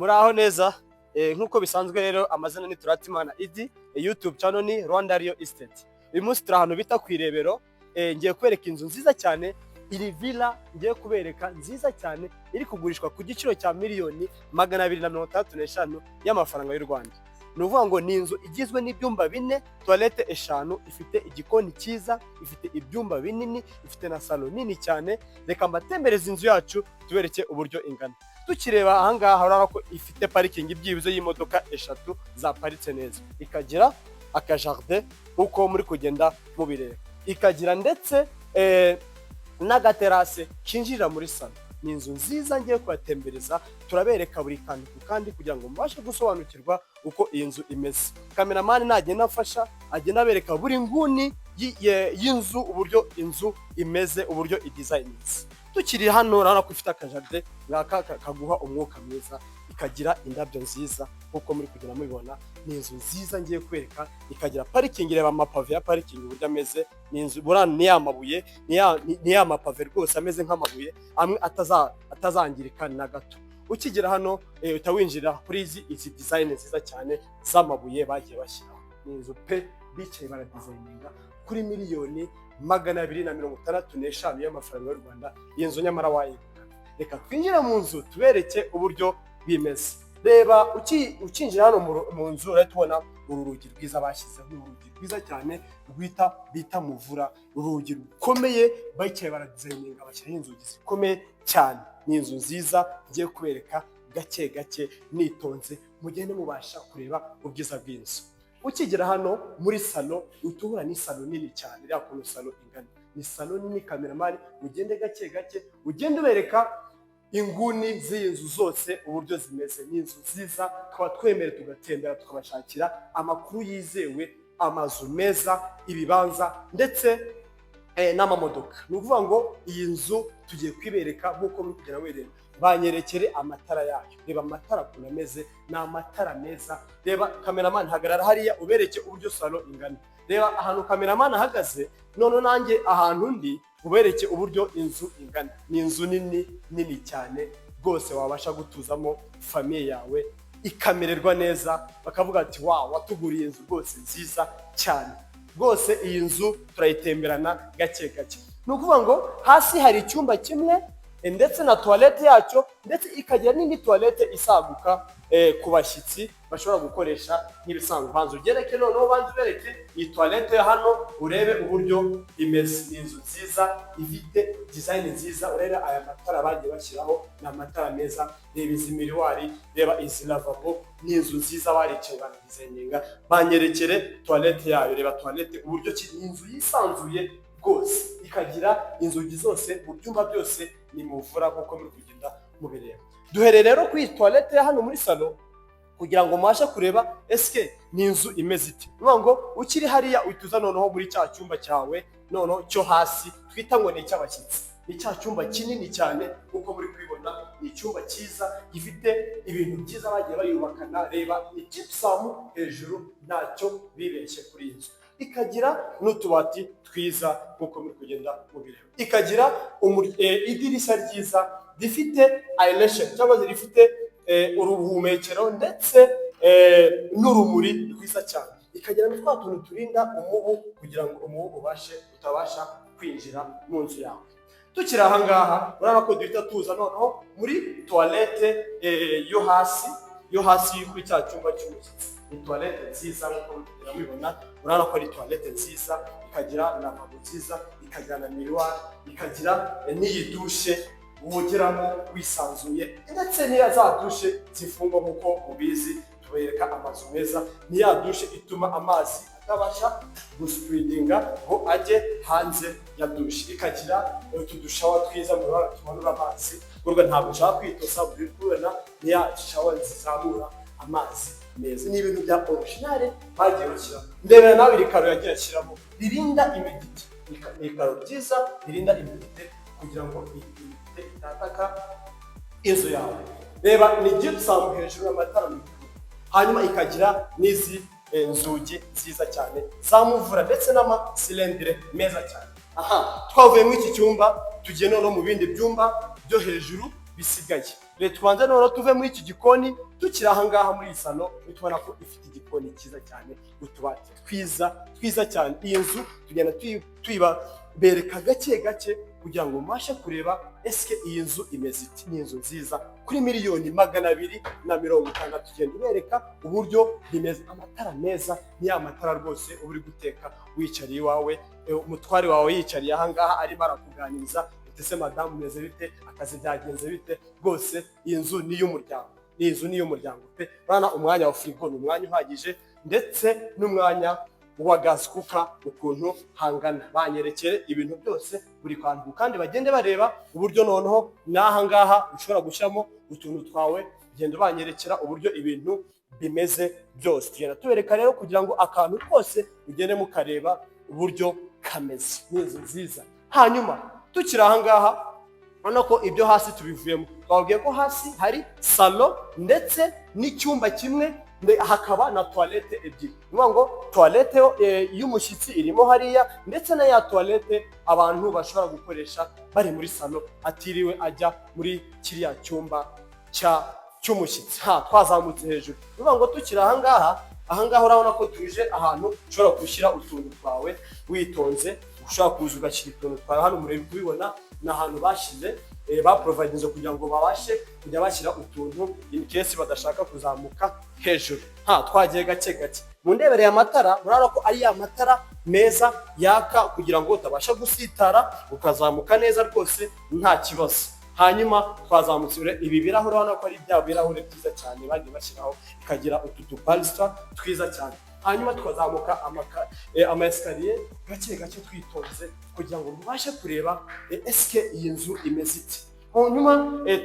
Muraho neza nkuko bisanzwe rero amazina ni Turatimana Idi, YouTube channel ni Rwanda Real Estate. Uyu munsi turi ahantu bita kwirebero, ngiye kwereka inzu nziza cyane, iri villa ngiye kubereka nziza cyane iri kugurishwa ku giciro cya miliyoni 235 y'amafaranga y'u Rwanda. Nuvuga ngo ni inzu igizwe n'ibyumba 4, toilette 5, ifite igikoni cyiza, ifite ibyumba binini, ifite na salon nini cyane. Reka mbatembereza inzu yacu tubereke uburyo ingana. Tukireba ahangaha urabona ko ifite parking ibyibuze y'imodoka 3 zaparitse neza, ikagira akajardin uko muri kugenda mubireba, ikagira ndetse n'agaterase kinjira muri salon. Ni inzu nziza ngiye kubatembereza, turabereka buri kantu kandi kugira ngo mubashe gusobanukirwa uko iyi nzu imeze. Cameraman nagenda afasha agenda abereka buri nguni y'inzu, uburyo inzu imeze, uburyo idesigns. Tukiri hano urabona ko ifite akajardin kaguha umwuka mwiza, ikagira indabyo nziza kuko muri kugenda mubibona. Ni inzu nziza ngiye kwereka, ikagira parking, ireba amapave ya parking uburyo ameze. Ni inzu burana ni yamabuye, ni yamapave rwose ameze nk'amabuye amwe atazangirika na gato. Ukigera hano utawinjira kuri izi design nziza cyane z'amabuye bagiye bashyiraho. Ni inzu pe bicaye baradesigninga kuri miliyoni 265 y'amafaranga y'u Rwanda. Iyi nzu nyamara wayegukana. Reka twinjire mu nzu tubereke uburyo bimeze. Reba ukinjira hano mu nzu urahita ubona uru rugi rwiza bashyizeho, urugi rwiza cyane bita muvura, urugi rukomeye bayicaye baradesigninga bashyiraho inzugi zikomeye cyane. Ni inzu nziza ngiye kubereka gake gake nitonze, mugende mubasha kureba ubwiza bw'inzu. Ukigera hano muri salon utubura ni salon nini cyane, iriya kuntu salon ingana, ni salon nini. Cameraman ugende gake gake ugende ubereka inguni z'inzu zose uburyo zimeze. Ni inzu nziza, twaba twemere tugatembera tukabashakira amakuru yizewe, amazu meza, ibibanza ndetse n'amamodoka. Ni ukuvuga ngo iyi nzu tugiye kwibereka nk'uko muri kugera wereba. Banyerekere amatara yayo, reba amatara ukuntu ameze, ni amatara meza. Reba cameraman hagarara hariya ubereke uburyo salon ingana. Reba ahantu cameraman ahagaze, none nanjye ahantu ndi ubereke uburyo inzu ingana. Ni inzu nini cyane rwose, wabasha gutuzamo famille yawe ikamererwa neza, bakavuga ati wow, watuguriye inzu rwose nziza cyane. Rwose iyi nzu turayitemberana gake gake. Ni ukuvuga ngo hasi hari icyumba kimwe ndetse na toilette yacyo, ndetse ikagira n'indi toilette isaguka ku bashyitsi bashobora gukoresha nk'ibisanzwe. Banza ugereke noneho banza ubereke iyi toilette ya hano urebe uburyo imeze. Ni inzu nziza ifite design nziza, urebe aya matara bagiye bashyiraho, ni amatara meza. Reba izi miriwari, reba izi lavabo, ni inzu nziza baricaye baradesigninga. Banyerekere toilette yayo, reba toilette uburyo ni inzu yisanzuye rwose, ikagira inzugi zose mu byumba byose ni muvura kuko muri kugenda mubireba. Duhere rero kuri toilette ya hano muri salon kugira ngo mubashe kureba eske ni inzu imeze ite. Nuvuga ngo ukiri hariya uhituza noneho muri cya cyumba cyawe noneho cyo hasi twita ngo ni icy'abashyitsi. Ni cya cyumba kinini cyane kuko muri kwibona, ni icyumba cyiza gifite ibintu byiza bagiye bayubakana. Reba ni gypsum hejuru, ntacyo bibeshye kuri iyi nzu. Ikagira n'utubati twiza kuko muri kugenda mubireba. Ikagira idirishya ryiza rifite aeration cyangwa rifite uruhumekero ndetse n'urumuri rwiza cyane. Ikagira n'utwa tuntu turinda umubu kugira ngo umubu utabasha kwinjira mu nzu yawe. Tukiri aha ngaha urabona ko duhita tuza noneho muri toilette yo hasi kuri cya cyumba cy'umushyitsi. Ni toilette nziza nk'uko mugenda mubibona, urabona ko ari toilette nziza, ikagira lavabo nziza, ikagira na miroir, ikagira n'iyi dushe wogeramo wisanzuye, ndetse n'iya za dushe zifungwa nk'uko mubizi tubereka amazu meza. Ni ya dushe ituma amazi atabasha guspreadinga ngo ajye hanze ya dushe. Ikagira utudushawa twiza mu rwara tumanura amazi, urwo ntabwo ushaka kwitosa buri kubona, ni ya shawa zizamura amazi meza. Ni ibintu bya original bagiye bashyiramo. Ndebera nawe iri karo yagiye ashyiramo ririnda imidite. Ni ikaro ryiza ririnda imidite kugira ngo imidite itataka inzu yawe. Reba ni gypsum hejuru y'amatara mikuru, hanyuma ikagira n'izi nzugi nziza cyane zamuvura ndetse n'amasilendire meza cyane. Aha, twavuye muri iki cyumba tugiye no mu bindi byumba byo hejuru bisigaye. Reka tubanze noneho tuve muri iki gikoni tukiri aha ngaha muri iyi salo tubona ko ifite igikoni cyiza cyane, utubati twiza cyane. Iyi nzu tugenda tuyibereka gake gake kugira ngo mubashe kureba eske iyi nzu imeze iti. Ni inzu nziza kuri miliyoni 250, tugenda ibereka uburyo bimeze. Amatara meza, ni ya matara rwose uba uri guteka wicariye iwawe, umutware wawe yicariye aha ngaha arimo arakuganiriza, ese madamu meze bite, akazi byagenze bite. Rwose iyi nzu ni iy'umuryango, iyi nzu ni iy'umuryango pe. Urabona umwanya wa firigo ni umwanya uhagije, ndetse n'umwanya wa gas cooker ukuntu hangana. Banyerekere ibintu byose buri kantu, kandi bagende bareba uburyo noneho n'aha ngaha ushobora gushyiramo utuntu twawe. Genda banyerekera uburyo ibintu bimeze byose. Tugenda tubereka rero kugira ngo akantu kose ugende mukareba uburyo kameze. Ni inzu nziza. Hanyuma tukiri aha ngaha urabona ko ibyo hasi tubivuyemo. Twabwiye ko hasi hari salo ndetse n'icyumba kimwe, hakaba na toilette ebyiri. Niyo ngo toilette y'umushyitsi irimo hariya, ndetse na ya toilette abantu bashobora gukoresha bari muri salo, atiriwe ajya muri kiriya cyumba cy'umushyitsi. Twazamutse hejuru. Niyo ngo tukiri aha ngaha urabona ko tuje ahantu ushobora gushyira utuntu twawe witonze. Ushobora kuza ugashyira utuntu twawe hano, murebe kubibona ni ahantu bashize baprovidinze kugira ngo babashe kujya bashyira utuntu in case badashaka kuzamuka hejuru. Twagiye gake gake. Mu ndebereye amatara murabona ko ari ya matara meza yaka kugira ngo utabasha gusitara, ukazamuka neza rwose nta kibazo. Hanyuma twazamutse ibi birahuri, urabona ko ari bya birahuri byiza cyane bagiye bashyiraho, ikagira utu tubalstra twiza cyane. Hanyuma tukazamuka ama escalier gake gake twitonze kugira ngo mubashe kureba eske iyi nzu imeze iti. Hanyuma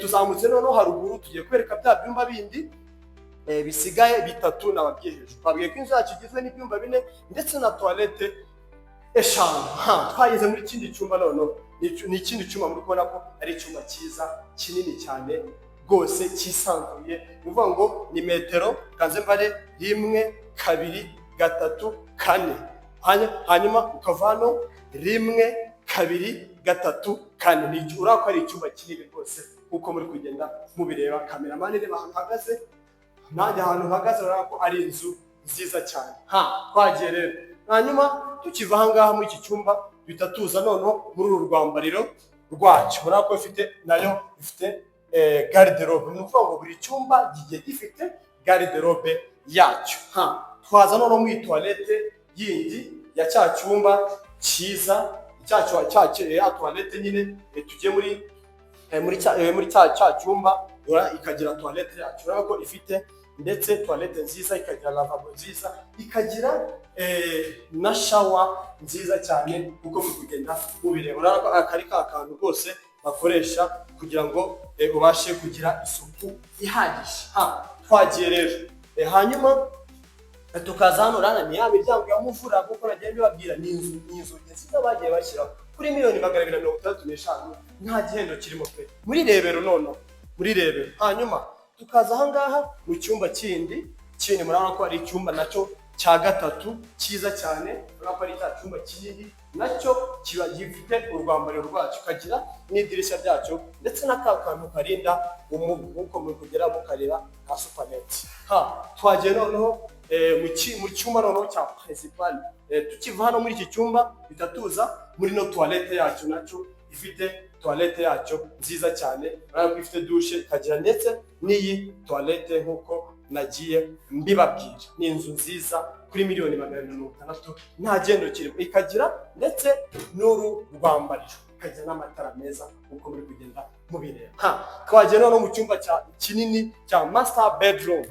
tuzamutse noneho haruguru, tugiye kwereka bya byumba bindi bisigaye bitatu nababwiye hejuru. Twabwiye ko inzu yacu igizwe n'ibyumba 4 ndetse na toilette 5. Twageze muri ikindi cyumba noneho, ni ikindi cyumba muri kubona ko ari icyumba cyiza kinini cyane rwose cyisanzuye. Ni ukuvuga ngo ni metero kanze mbare 1, 2, 3, 4. Hanyuma ukavano 1, 2, 3, 4. Ni urako ari icyumba kinini rwose kuko muri kugenda mubireba. Cameraman reba ahantu hagaze, nanjye ahantu hagaze urako ari inzu nziza cyane. Twagiye rero. Hanyuma tukiva aha ngaha muri iki cyumba bitatuza noneho muri uru rwambariro rwacu. Urako ifite nayo ifite garde-robe. Ni ukuvuga ngo buri cyumba kigiye gifite garde-robe yacyo. Twaza noneho muri toilette yindi ya cya cyumba cyiza ya toilette nyine, tugiye muri cya cyumba ikagira toilette yacu. Urako ifite ndetse toilette nziza, ikagira lavabo nziza, ikagira na shower nziza cyane kuko muri kugenda mubireba. Urako akari ka kantu rwose bakoresha kugira ngo ubashe kugira isuku ihagije. Twagiye rero. Hanyuma tukaza hano urana ni ya miryango ya muvura kuko nagiye bibabwira ni inzu nziza bagiye bashyiraho kuri miliyoni 235. Nta gihendo kirimo pe. Muri rebero noneho, muri rebero. Hanyuma tukaza aha ngaha mu cyumba kindi murabona ko ari icyumba nacyo cya gatatu cyiza cyane. Urabona ko ari cya cyumba kinini nacyo kiba gifite urwambariro rwacu, kagira n'idirishya ryacyo ndetse n'akakantu karinda umubu nkuko muri kugera mukareba nka supaneti. Twagiye noneho mu cyumba noneho cya principal. Tukiva hano muri iki cyumba bitatuza muri no toilette yacu, nacyo ifite toilette yacu nziza cyane. Urabona ko ifite douche, ikagira ndetse n'iyi toilette nkuko nagiye mbibabwira. Ni inzu nziza kuri miliyoni 250, nta gendo kirimo. Ikagira ndetse n'uru rwambariro, ikagira n'amatara meza uko muri kugenda mubireba. Twagiye no mu cyumba kinini cya master bedroom.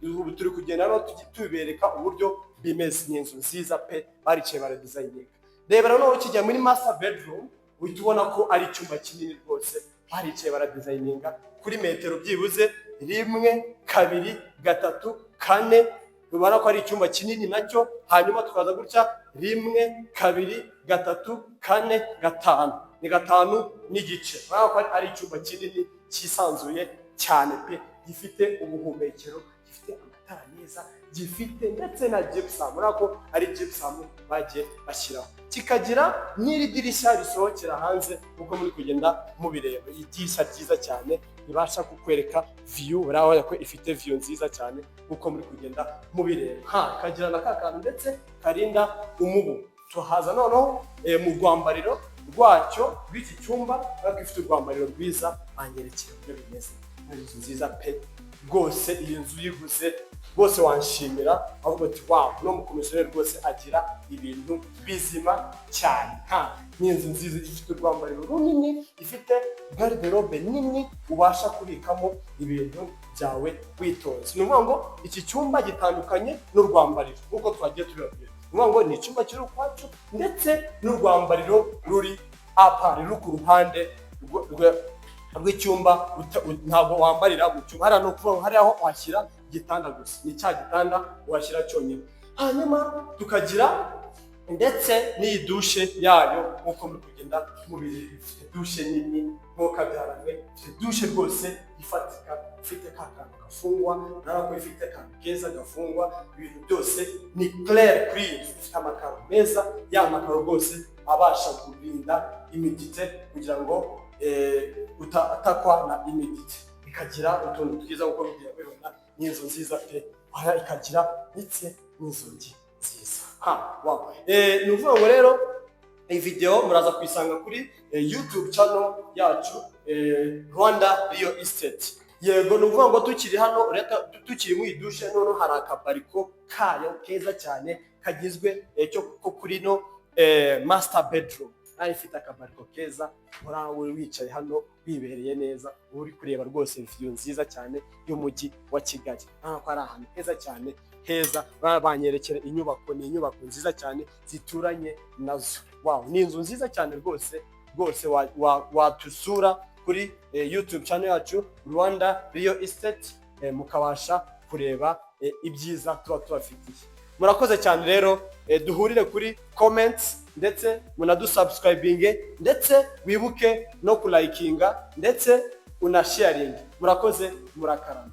Ubu turi kugenda no tubibereka uburyo bimeze. Ni inzu nziza pe, baricaye baradesigninga. Rebera no ukijya muri master bedroom uhita ubona ko ari icyumba kinini rwose, baricaye baradesigninga kuri metero byibuze 1, 2, 3, 4. Ubona ko ari icyumba kinini nacyo. Hanyuma tukaza gutya 1, 2, 3, 4, 5. Ni 5 n'igice. Urabona ko ari icyumba kinini cyisanzuye cyane pe, gifite ubuhumekero, gifite amatara meza, gifite ndetse na gypsum. Urabona ko ari gypsum bagiye bashyiraho. Kikagira n'iri dirishya risohokera hanze uko muri kugenda mubireba. Idirishya ryiza cyane ibasha kukwereka view, urabona ko ifite view nziza cyane nkuko muri kugenda mubireba. Kagira na kakantu ndetse karinda umubu. Tuhaza noneho mu rwambariro rwacyo rw'iki cyumba, ariko ifite urwambariro rwiza, banyerekeye uburyo bimeze. Inzu nziza pe rwose, iyi nzu yiguze bose wanshimira ahubwo ati wow, no mukomisiyoneri rwose agira ibintu bizima cyane. Ni inzu nziza ifite urwambariro runini, ifite garderobe nini ubasha kubikamo ibintu byawe witonze. Ni ukuvuga ngo iki cyumba gitandukanye n'urwambariro nk'uko twagiye tubibabwira. Ni ukuvuga ngo ni icyumba kiri ukwacu ndetse n'urwambariro ruri apa, ruri ku ruhande rw'icyumba. Ntabwo wambarira mu cyumba, hariya ni ukuvuga hari aho washyira igitanda gusa, ni cya gitanda washyira cyonyine. Hanyuma tukagira ndetse n'iyi dushe yayo nk'uko muri kugenda mubireba, ifite dushe nini nk'uko kabyaranywe, ifite dushe rwose ifatika, ifite ka kantu gafungwa, urabona ko ifite akantu keza gafungwa, ibintu byose ni clair kuri iyi nzu. Ifite amakaro meza, ya makaro rwose abasha kurinda imidite kugira ngo utakwa na imidite. Ikagira utuntu twiza nk'uko mugiye mubibona, ni inzu nziza pe, ikagira ndetse n'inzugi nziza. Wow. Ni ukuvuga ngo rero iyi video muraza kuyisanga kuri YouTube channel yacu Rwanda Real Estate. Yego, ni ukuvuga ngo tukiri hano tukiri mu idushe, noneho hari akabariko kayo keza cyane kagizwe cyo kuri no master bedroom. Ifite akabariko keza, urawe wicaye hano wibereye neza, uri kureba rwose view nziza cyane y'umujyi wa Kigali. Ko ari ahantu heza cyane heza, banyerekera inyubako, ni inyubako nziza cyane zituranye nazo. Wow, ni inzu nziza cyane rwose watusura kuri YouTube channel yacu Rwanda Real Estate, mukabasha kureba ibyiza tuba tubafitiye. Murakoze cyane rero, duhurire kuri comments ndetse munadusubscribinge, ndetse wibuke no kulikinga ndetse unasharinga. Murakoze, murakarama.